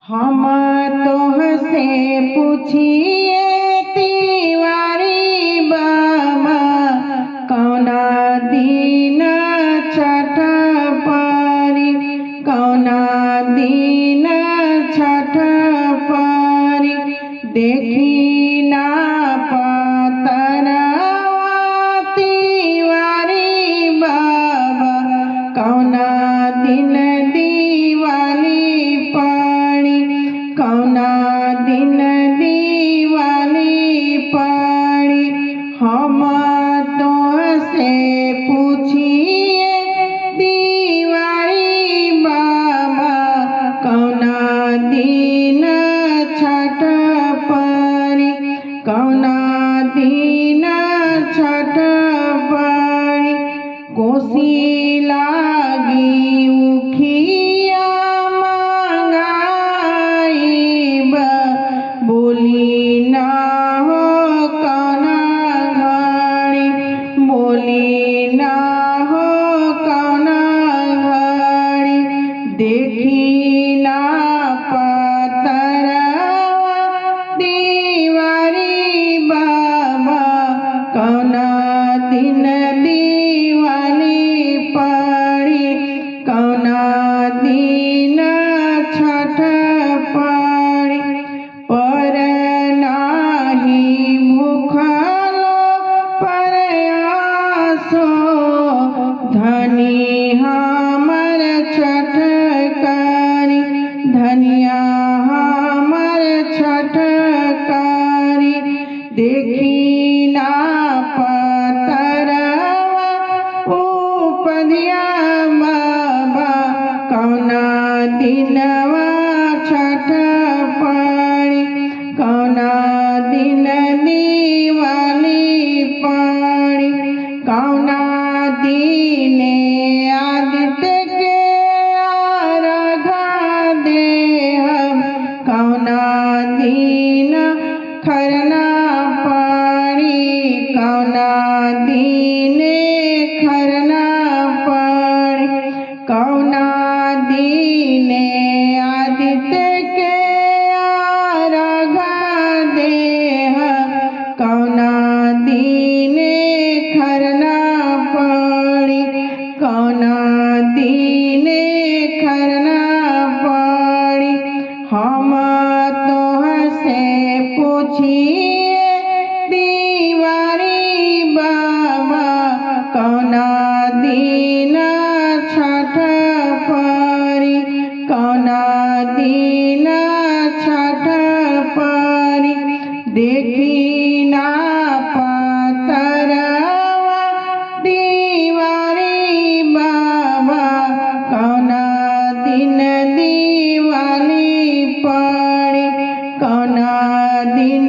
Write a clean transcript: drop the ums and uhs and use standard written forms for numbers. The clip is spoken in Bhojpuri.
हम तोहसे पूछिए तिवारी बाबा कौना दिन छठ परी, कौना दिन छठ परी। देखी ना पतरवा तिवारी बाबा कौना दिन दिवाली पड़ी, कौना दिन दिवाली पड़ी। हम तोहसे पूछिए तिवारी बाबा कौना दिन छठ परी, कौना दिन छठ परी। कोसी लागी उखिया मंगाइब, बोली ना हो कौना घड़ी, बोली ना हो कौना घड़ी। देखी ना पतरवा तिवारी बाबा कौना दिन दिवाली पड़ी, कौना दिन छठ पड़ी। पर नाही भूखलो प्रयासो धनी हमर छठ करी, धनिया हमर छठ करी। देखी ना पतरवा उपदिया बाबा कौना दिनवा छठ पड़ी, कौना दिन दिवाली पड़ी। कौना दीने आदित्य के अर्घा देहब, कौना दिन खरना पड़ी, कौना दीने खरना पड़ी। कौना दीने आदित्य के अर्घा देहब, कौना दीने खरना पड़ी, कौना दीने खरना पड़ी। हम तोहसे पूछिए तिवारी बाबा कौना दिन छठ परी, कौना दिन छठ परी। देखी ना पतरवा तिवारी बाबा कौना दिन दिवाली पड़ी, कौना दिन